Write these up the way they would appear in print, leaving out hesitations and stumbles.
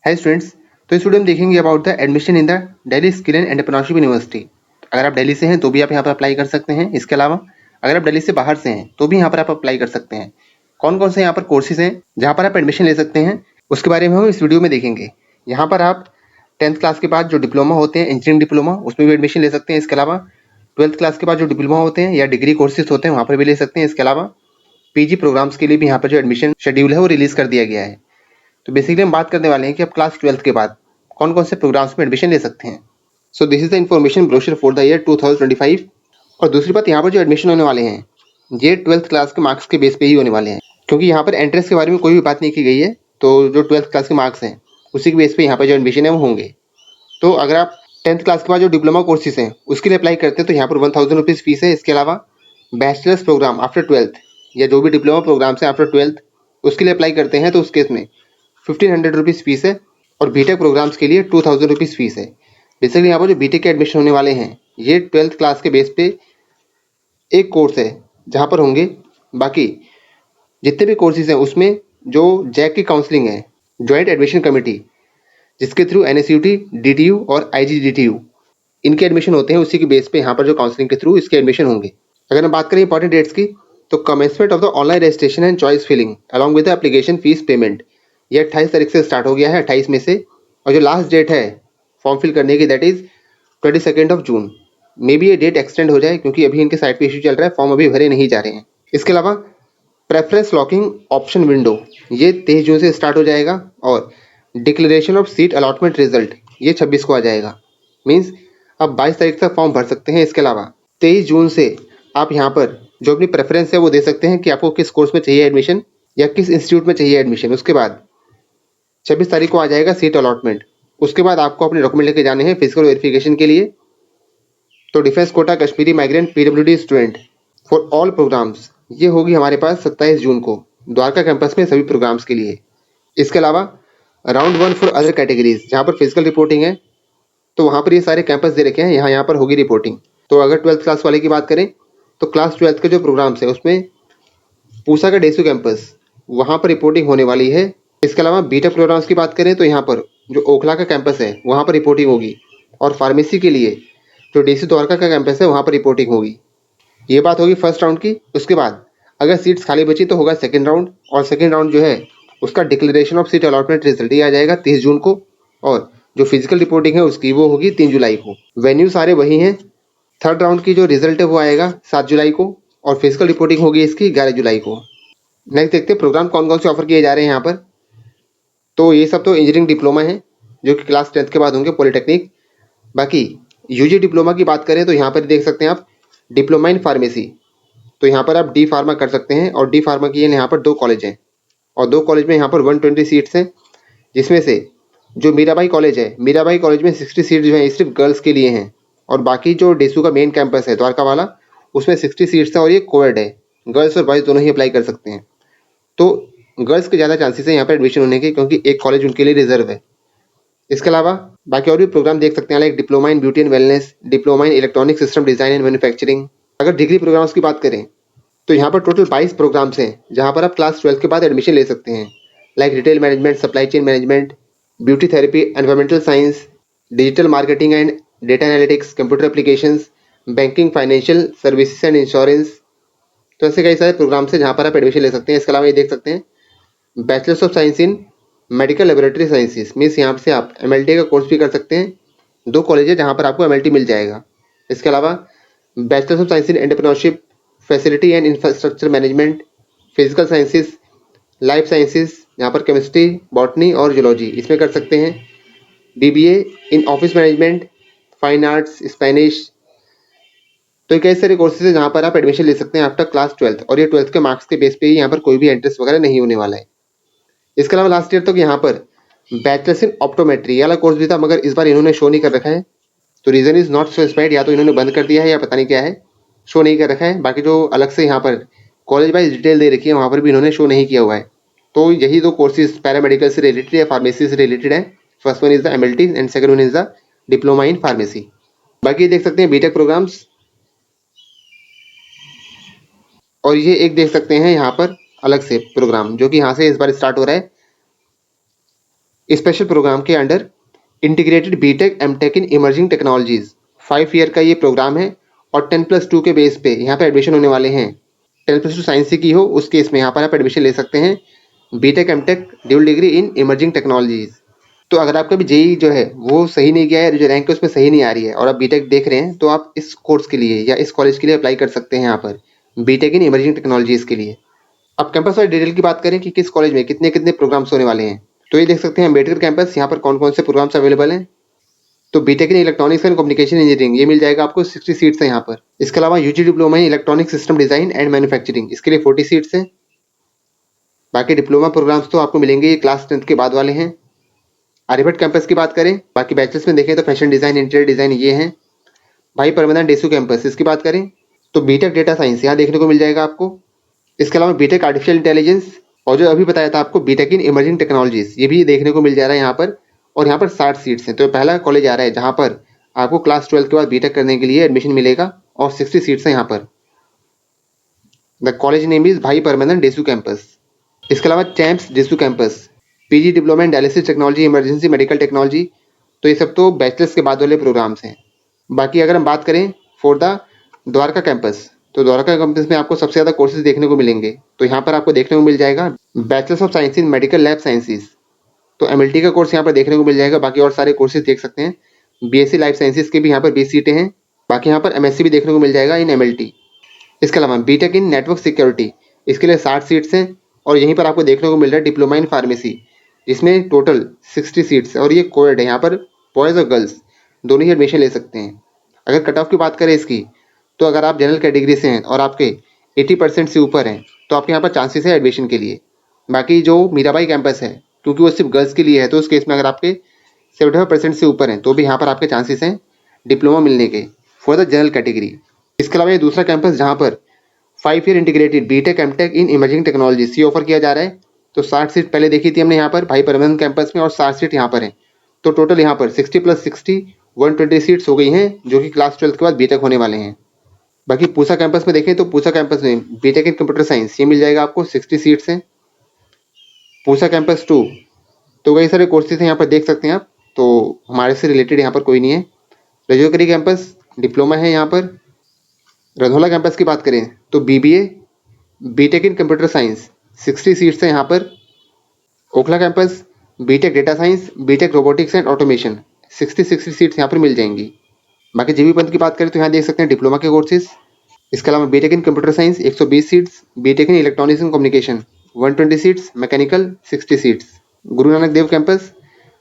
Hi students, तो इस video में देखेंगे about the admission in the Delhi skill and entrepreneurship university. अगर आप दिल्ली से हैं तो भी आप यहाँ पर अप्लाई कर सकते हैं। इसके अलावा अगर आप दिल्ली से बाहर से हैं तो भी यहाँ पर आप अप्लाई कर सकते हैं। कौन कौन से यहाँ पर कोर्सेज हैं जहाँ पर आप एडमिशन ले सकते हैं, उसके बारे में हम इस वीडियो में देखेंगे। यहाँ पर आप 10th क्लास के बाद जो डिप्लोमा होते हैं, इंजीनियरिंग डिप्लोमा, उसमें भी एडमिशन ले सकते हैं। इसके अलावा 12th क्लास के बाद जो डिप्लोमा होते हैं या डिग्री कोर्सेज होते हैं वहाँ पर भी ले सकते हैं। इसके अलावा पीजी प्रोग्राम्स के लिए भी यहाँ पर जो एडमिशन शेड्यूल है वो रिलीज कर दिया गया है। तो बेसिकली हम बात करने वाले हैं कि आप क्लास 12th के बाद कौन कौन से प्रोग्राम्स में एडमिशन ले सकते हैं। So this is the information brochure for the year 2025। और दूसरी बात, यहाँ पर जो एडमिशन होने वाले हैं ये 12th क्लास के मार्क्स के बेस पे ही होने वाले हैं, क्योंकि यहाँ पर एंट्रेंस के बारे में कोई भी बात नहीं की गई है। तो जो 12th क्लास के मार्क्स हैं उसी के बेस पे यहाँ पर जो एडमिशन है वो होंगे। तो अगर आप 10th क्लास के बाद जो डिप्लोमा कोर्सेज हैं उसके लिए अप्लाई करते हैं तो यहाँ पर 1000 रुपीज़ फीस है। इसके अलावा बैचलर्स प्रोग्राम आफ्टर 12th या जो भी डिप्लोमा प्रोग्राम्स हैं आफ्टर 12th उसके लिए अप्लाई करते हैं तो उस केस में 1500 रुपीज़ फीस है। और बीटेक प्रोग्राम्स के लिए 2000 रुपीज़ फीस है। बेसिकली यहाँ पर जो बीटेक के एडमिशन होने वाले हैं ये 12th क्लास के बेस पे एक कोर्स है जहाँ पर होंगे। बाकी जितने भी कोर्सेज हैं उसमें जो जैक की काउंसलिंग है, जॉइंट एडमिशन कमेटी, जिसके थ्रू NSUT, DTU और IGDTU इनके एडमिशन होते हैं, उसी के बेस पे यहाँ पर जो काउंसलिंग के थ्रू इसके एडमिशन होंगे। अगर हम बात करें इंपॉर्टेंट डेट्स की, तो commencement of the online registration and choice filling along with the application fees payment ये 28 तारीख से स्टार्ट हो गया है, 28 में से। और जो लास्ट डेट है फॉर्म फिल करने की that is 22 June. May be ये डेट एक्सटेंड हो जाए क्योंकि अभी इनके साइट पे इशू चल रहा है, फॉर्म अभी भरे नहीं जा रहे हैं। इसके अलावा प्रेफरेंस लॉकिंग ऑप्शन विंडो ये 23 जून से स्टार्ट हो जाएगा। और declaration of seat allotment result ये 26 को आ जाएगा। मीन्स अब 22 तारीख तक फॉर्म भर सकते हैं। इसके अलावा 23 जून से आप यहाँ पर जो अपनी प्रेफरेंस है वो दे सकते हैं कि आपको किस कोर्स में चाहिए एडमिशन या किस इंस्टीट्यूट में चाहिए एडमिशन। उसके बाद 26 तारीख को आ जाएगा सीट अलॉटमेंट। उसके बाद आपको अपने डॉक्यूमेंट लेके जाने हैं फिजिकल वेरिफिकेशन के लिए। तो defence quota Kashmiri migrant PWD student for all programmes ये होगी हमारे पास 27 जून को द्वारका कैंपस में सभी प्रोग्राम्स के लिए। इसके अलावा राउंड 1 फॉर अदर कैटेगरीज जहाँ पर फिजिकल रिपोर्टिंग है तो वहाँ पर ये सारे कैंपस दे रखे हैं, यहाँ पर होगी रिपोर्टिंग। तो अगर 12th क्लास वाले की बात करें तो क्लास 12th के जो प्रोग्राम्स है उसमें पूसा का डेसू कैंपस वहाँ पर रिपोर्टिंग होने वाली है। इसके अलावा बीटेक प्रोग्राम्स की बात करें तो यहाँ पर जो ओखला का कैंपस है वहाँ पर रिपोर्टिंग होगी। और फार्मेसी के लिए जो DC द्वारका का कैंपस है वहाँ पर रिपोर्टिंग होगी। ये बात होगी फर्स्ट राउंड की। उसके बाद अगर सीट्स खाली बची तो होगा सेकेंड राउंड। और सेकेंड राउंड जो है उसका declaration of seat allotment result ये आ जाएगा 30 जून को। और जो फिजिकल रिपोर्टिंग है उसकी वो होगी 3 जुलाई को। वेन्यू सारे वही हैं। थर्ड राउंड की जो रिजल्ट है वो आएगा 7 जुलाई को और फिजिकल रिपोर्टिंग होगी इसकी 11 जुलाई को। नेक्स्ट देखते हैं प्रोग्राम कौन कौन से ऑफर किए जा रहे हैं यहाँ पर। तो ये सब तो इंजीनियरिंग डिप्लोमा है जो कि क्लास 10th के बाद होंगे, पॉलिटेक्निक। बाकी UG डिप्लोमा की बात करें तो यहाँ पर देख सकते हैं आप डिप्लोमा इन फार्मेसी। तो यहाँ पर आप D फार्मा कर सकते हैं और D फार्मा की यहाँ पर 2 कॉलेज हैं और 2 कॉलेज में यहाँ पर 120 सीट्स हैं, जिसमें से जो मीराबाई कॉलेज है, मीराबाई कॉलेज में 60 सीट जो है सिर्फ गर्ल्स के लिए हैं। और बाकी जो डेसू का मेन कैंपस है द्वारका वाला उसमें 60 सीट्स हैं और ये कोएड है, गर्ल्स और बॉयज़ दोनों ही अप्लाई कर सकते हैं। तो गर्ल्स के ज़्यादा चांसेस हैं यहाँ पर एडमिशन होने के क्योंकि एक कॉलेज उनके लिए रिजर्व है। इसके अलावा बाकी और भी प्रोग्राम देख सकते हैं like diploma in beauty and wellness, diploma in electronic system design and manufacturing. अगर डिग्री प्रोग्राम्स की बात करें तो यहाँ पर टोटल 22 प्रोग्राम्स हैं जहाँ पर आप क्लास 12 के बाद एडमिशन ले सकते हैं। Like retail management, supply chain management, beauty therapy, environmental science, digital marketing and data analytics, computer applications, banking, financial services and insurance. तो ऐसे कई सारे प्रोग्राम्स हैं जहाँ पर आप एडमिशन ले सकते हैं। इसके अलावा ये देख सकते हैं bachelors of science in medical laboratory sciences, means यहाँ से आप MLT का कोर्स भी कर सकते हैं। 2 कॉलेज है जहाँ पर आपको MLT मिल जाएगा। इसके अलावा bachelors of science in entrepreneurship, facility and infrastructure management, physical sciences, life sciences, यहाँ पर केमिस्ट्री, बॉटनी और जूलॉजी इसमें कर सकते हैं। BBA in office management, fine arts, Spanish. तो कई सारे कोर्सेज है जहाँ पर आप एडमिशन ले सकते हैं आफ्टर क्लास 12th। और ये 12th के मार्क्स के बेस पे ही यहाँ पर कोई भी एंट्रेंस वगैरह नहीं होने वाला है। इसके अलावा लास्ट ईयर तक यहाँ पर बैचलर्स इन ऑप्टोमेट्री वाला कोर्स भी था, मगर इस बार इन्होंने शो नहीं कर रखा है। तो रीज़न इज़ नॉट स्पेसिफाइड, या तो इन्होंने बंद कर दिया है या पता नहीं क्या है, शो नहीं कर रखा है। बाकी जो अलग से यहाँ पर कॉलेज वाइज डिटेल दे रखी है वहाँ पर भी इन्होंने शो नहीं किया हुआ है। तो यही 2 कोर्सेज पैरामेडिकल से रिलेटेड या फार्मेसी से रिलेटेड है। First one is the MLT and second one is the diploma in pharmacy. बाकी देख सकते हैं बीटेक प्रोग्राम्स। और ये एक देख सकते हैं यहाँ पर अलग से प्रोग्राम जो कि यहाँ से इस बार स्टार्ट हो रहा है। स्पेशल प्रोग्राम के under integrated BTech M Tech in emerging technologies 5 year का ये प्रोग्राम है और 10+2 के बेस पे यहाँ पे एडमिशन होने वाले हैं। 10+2 साइंस से की हो उस केस में यहाँ पर आप एडमिशन ले सकते हैं B Tech M Tech dual degree in emerging technologies. तो अगर आपका भी जेई जो है वो सही नहीं गया है, जो रैंक है उसमें सही नहीं आ रही है और आप बीटेक देख रहे हैं, तो आप इस कोर्स के लिए या इस कॉलेज के लिए अप्लाई कर सकते हैं यहाँ पर बीटेक इन इमर्जिंग टेक्नोलॉजीज के लिए। अब कैंपस वाइज डिटेल की बात करें कि किस कॉलेज में कितने कितने प्रोग्राम्स होने वाले हैं, तो ये देख सकते हैं अम्बेडकर कैंपस, यहाँ पर कौन कौन से प्रोग्राम्स अवेलेबल हैं। तो B Tech in electronics and communication engineering ये मिल जाएगा आपको 60 सीट्स है यहाँ पर। इसके अलावा UG diploma in electronic system design and manufacturing, इसके लिए 40 सीट्स हैं। बाकी डिप्लोमा प्रोग्राम्स तो आपको मिलेंगे ये क्लास 10th के बाद वाले हैं। आर्यभट्ट कैंपस की बात करें, बाकी बैचलर्स में देखें तो फैशन डिजाइन, इंटीरियर डिजाइन ये हैं। भाई परमानंद डेसू कैंपस, इसकी बात करें तो बीटेक डेटा साइंस यहाँ देखने को मिल जाएगा आपको। इसके अलावा बीटेक आर्टिफिशियल इंटेलिजेंस और जो अभी बताया था आपको बीटेक इन इमर्जिंग टेक्नोलॉजीज, ये भी देखने को मिल जा रहा है यहाँ पर। और यहाँ पर 60 सीट्स हैं, तो पहला कॉलेज आ रहा है जहाँ पर आपको क्लास 12 के बाद बीटेक करने के लिए एडमिशन मिलेगा और 60 सीट्स हैं यहाँ पर। द कॉलेज नेम इज भाई परमानंद डेसू कैंपस। इसके अलावा champs DESU campus, PG diploma in dialysis technology, emergency medical technology, तो ये सब तो बैचलर्स के बाद वाले प्रोग्राम्स हैं। बाकी अगर हम बात करें फॉर द द्वारका कैंपस, तो द्वारका कैंपस में आपको सबसे ज़्यादा कोर्सेज देखने को मिलेंगे। तो यहाँ पर आपको देखने को मिल जाएगा bachelors of science in medical lab sciences, तो एमएलटी का कोर्स यहाँ पर देखने को मिल जाएगा। बाकी और सारे कोर्सेज देख सकते हैं। बीएससी लाइफ साइंसेज के भी यहाँ पर 20 सीटें हैं। बाकी यहाँ पर एमएससी भी देखने को मिल जाएगा इन एमएलटी। इसके अलावा बीटेक इन नेटवर्क सिक्योरिटी, इसके लिए 60 सीट्स हैं। और यहीं पर आपको देखने को मिल रहा है डिप्लोमा इन फार्मेसी, जिसमें टोटल 60 सीट्स है और ये कोएड है, यहाँ पर बॉयज़ और गर्ल्स दोनों ही एडमिशन ले सकते हैं। अगर कट ऑफ की बात करें इसकी, तो अगर आप जनरल कैटेगरी से हैं और आपके 80% से ऊपर हैं तो आपके यहाँ पर चांसेस है एडमिशन के लिए। बाकी जो मीराबाई कैंपस है, क्योंकि वो सिर्फ गर्ल्स के लिए है, तो उस केस में अगर आपके 75% से ऊपर हैं तो भी यहाँ पर आपके चांसेस हैं डिप्लोमा मिलने के फॉर द जनरल कैटेगरी। इसके अलावा ये दूसरा कैंपस जहाँ पर 5 year integrated BTech M Tech in emerging technology ये ऑफर किया जा रहा है। तो 60 सीट पहले देखी थी हमने यहाँ पर भाई परमानंद कैंपस में और 60 सीट यहाँ पर है। तो टोटल यहाँ पर 60 + 60 120 सीट्स हो गई हैं, जो कि क्लास 12 के बाद बीटेक होने वाले हैं। बाकी पूसा कैंपस में देखें तो पूसा कैंपस में बीटेक इन कंप्यूटर साइंस ये मिल जाएगा आपको, 60 सीट्स हैं। पूसा कैंपस 2, तो कई सारे कोर्सेज हैं यहाँ पर देख सकते हैं आप, तो हमारे से रिलेटेड यहाँ पर कोई नहीं है। रजोकरी कैंपस डिप्लोमा है यहाँ पर। रधौला कैंपस की बात करें तो BBA BTech in computer science 60 seats हैं यहाँ पर। Okhla campus BTech data science, BTech robotics and automation 60 seats यहाँ पर मिल जाएंगी। बाकी जीबी पंत की बात करें तो यहाँ देख सकते हैं डिप्लोमा के कोर्सेज। इसके अलावा BTech in computer science 120 seats, BTech in electronics and communication 120 seats, mechanical 60 seats. Guru Nanak Dev campus,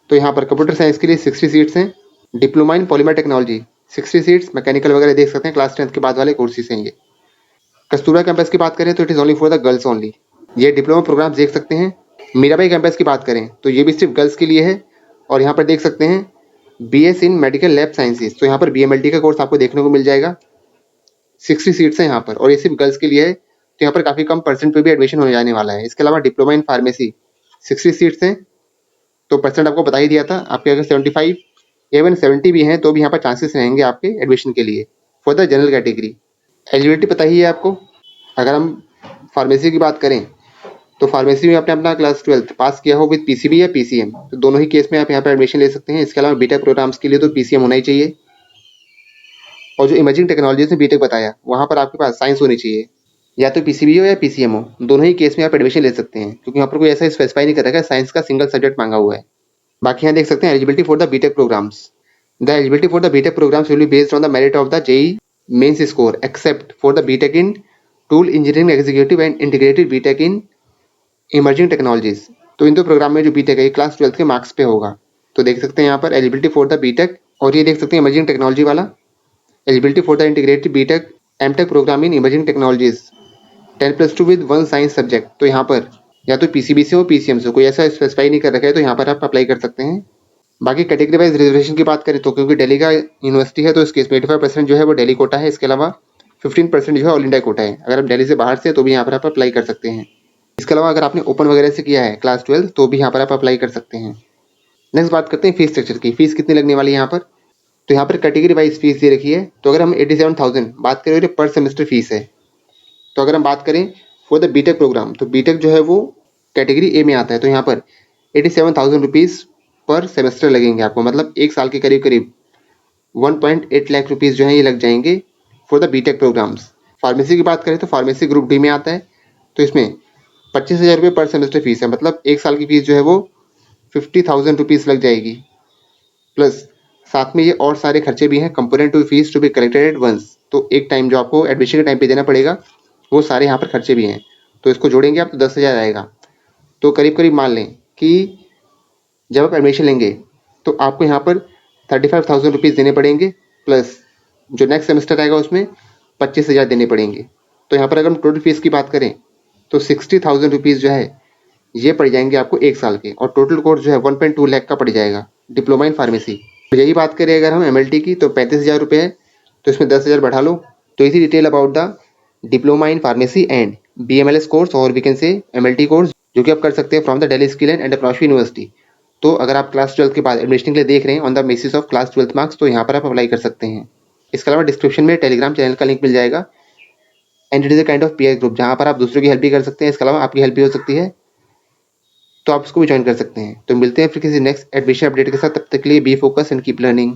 तो यहाँ पर कंप्यूटर साइंस के लिए 60 सीट्स हैं। Diploma in polymer technology 60 seats, mechanical वगैरह देख सकते हैं, क्लास 10th के बाद वाले कोर्सेज हैं ये। कस्तूरबा कैंपस की बात करें तो it is only for the girls only, ये डिप्लोमा प्रोग्राम देख सकते हैं। मीराबाई कैंपस की बात करें तो ये भी सिर्फ गर्ल्स के लिए है। और यहाँ पर देख सकते हैं BS in medical lab sciences, तो यहाँ पर बीएमएलटी का कोर्स आपको देखने को मिल जाएगा। 60 सीट्स हैं यहाँ पर और ये सिर्फ गर्ल्स के लिए है, तो यहाँ पर काफ़ी कम परसेंट पे भी एडमिशन हो जाने वाला है। इसके अलावा डिप्लोमा इन फार्मेसी 60 सीट्स हैं, तो परसेंट आपको बता ही दिया था। आपके अगर 75 या इवन 70 भी हैं तो भी यहाँ पर चांसेस रहेंगे आपके एडमिशन के लिए for the general category. Eligibility पता ही है आपको। अगर हम फार्मेसी की बात करें तो फार्मेसी में आपने अपना क्लास 12th पास किया हो विद पीसीबी या पीसीएम, तो दोनों ही केस में आप यहाँ पर एडमिशन ले सकते हैं। इसके अलावा बीटेक प्रोग्राम्स के लिए तो पीसीएम होना ही चाहिए। और जो इमर्जिंग टेक्नोलॉजी से बीटेक बताया वहाँ पर आपके पास साइंस होनी चाहिए, या तो पीसीबी हो या पीसीएम हो, दोनों ही केस में आप एडमिशन ले सकते हैं, क्योंकि यहाँ पर कोई ऐसा स्पेसिफाई नहीं कर रखा है साइंस का सिंगल सब्जेक्ट मांगा हुआ है। बाकी यहाँ देख सकते हैं eligibility for the BTech programs. The eligibility for the BTech programs will be based on the merit of the JEE Mains score except for the BTech in tool engineering executive and integrated BTech in emerging technologies. तो इन दो programme में जो BTech है class 12th के marks पे होगा। तो देख सकते हैं यहाँ पर एलिजिबिलिटी फॉर द बीटेक, और ये देख सकते हैं इमर्जिंग टेक्नोलॉजी वाला eligibility for the integrated BTech MTech program in emerging technologies 10+2 with 1 science subject. तो यहाँ पर या तो पीसीबी से हो पीसीएम से, कोई ऐसा स्पेसिफाई नहीं कर रखा है, तो यहाँ पर आप अप्लाई कर सकते हैं। बाकी कैटेगरी वाइज रिजर्वेशन की बात करें तो क्योंकि दिल्ली का यूनिवर्सिटी है तो इस केस में 85% जो है वो दिल्ली कोटा है। इसके अलावा 15% जो है ऑल इंडिया कोटा है। अगर आप दिल्ली से बाहर से तो भी यहाँ पर आप अप्लाई कर सकते हैं। इसके अलावा अगर आपने ओपन वगैरह से किया है क्लास 12 तो भी यहाँ पर आप अप्लाई कर सकते हैं। नेक्स्ट बात करते हैं फीस स्ट्रक्चर की। फीस कितनी लगने वाली है यहाँ पर, तो यहाँ पर कैटेगरी वाइज फीस दे रखी है। तो अगर हम 87,000 बात करें तो पर सेमेस्टर फीस है। तो अगर हम बात करें फॉर द बीटेक प्रोग्राम, तो बीटेक जो है वो कैटेगरी ए में आता है, तो यहाँ पर 87,000 रुपीज़ पर सेमेस्टर लगेंगे आपको, मतलब 1 साल के करीब 1.8 लाख रुपीज़ जो है ये लग जाएंगे for the BTech programs. Pharmacy की बात करें तो फार्मेसी ग्रुप डी में आता है, तो इसमें 25,000 रुपये पर सेमेस्टर फीस है, मतलब 1 साल की फीस जो है वो 50,000 रुपीज़ लग जाएगी। प्लस साथ में ये और सारे खर्चे भी हैं, component two fees to be collected at once, तो एक टाइम जो आपको एडमिशन के टाइम पे देना पड़ेगा वो सारे यहाँ पर खर्चे भी हैं, तो इसको जोड़ेंगे आप तो 10,000 आएगा। तो करीब मान लें कि जब आप एडमिशन लेंगे तो आपको यहाँ पर 35,000 रुपीज़ देने पड़ेंगे, प्लस जो नेक्स्ट सेमेस्टर आएगा उसमें 25,000 देने पड़ेंगे। तो यहाँ पर अगर हम टोटल फीस की बात करें तो 60,000 रुपीज़ जो है ये पड़ जाएंगे आपको 1 साल के, और टोटल कोर्स जो है 1.2 लाख का पड़ जाएगा, डिप्लोमा इन फार्मेसी। तो यही बात करें अगर हम एमएलटी की तो 35,000 रुपये है, तो इसमें 10,000 बढ़ा लो। तो इसी detail about the diploma in pharmacy and BMLS course, और we can say MLT course, जो कि आप कर सकते हैं from the Delhi skill and entrepreneurship university. तो अगर आप क्लास 12 के बाद एडमिशन के लिए देख रहे हैं on the basis of class 12 marks, तो यहाँ पर आप अप्लाई कर सकते हैं। इसके अलावा डिस्क्रिप्शन में टेलीग्राम चैनल का लिंक मिल जाएगा, and it is a kind of peer group जहाँ पर आप दूसरों की हेल्प भी कर सकते हैं, इसके अलावा आपकी हेल्प भी हो सकती है, तो आप इसको भी ज्वाइन कर सकते हैं। तो मिलते हैं फिर किसी नेक्स्ट एडमिशन अपडेट के साथ, तब तक के लिए B focus and keep learning.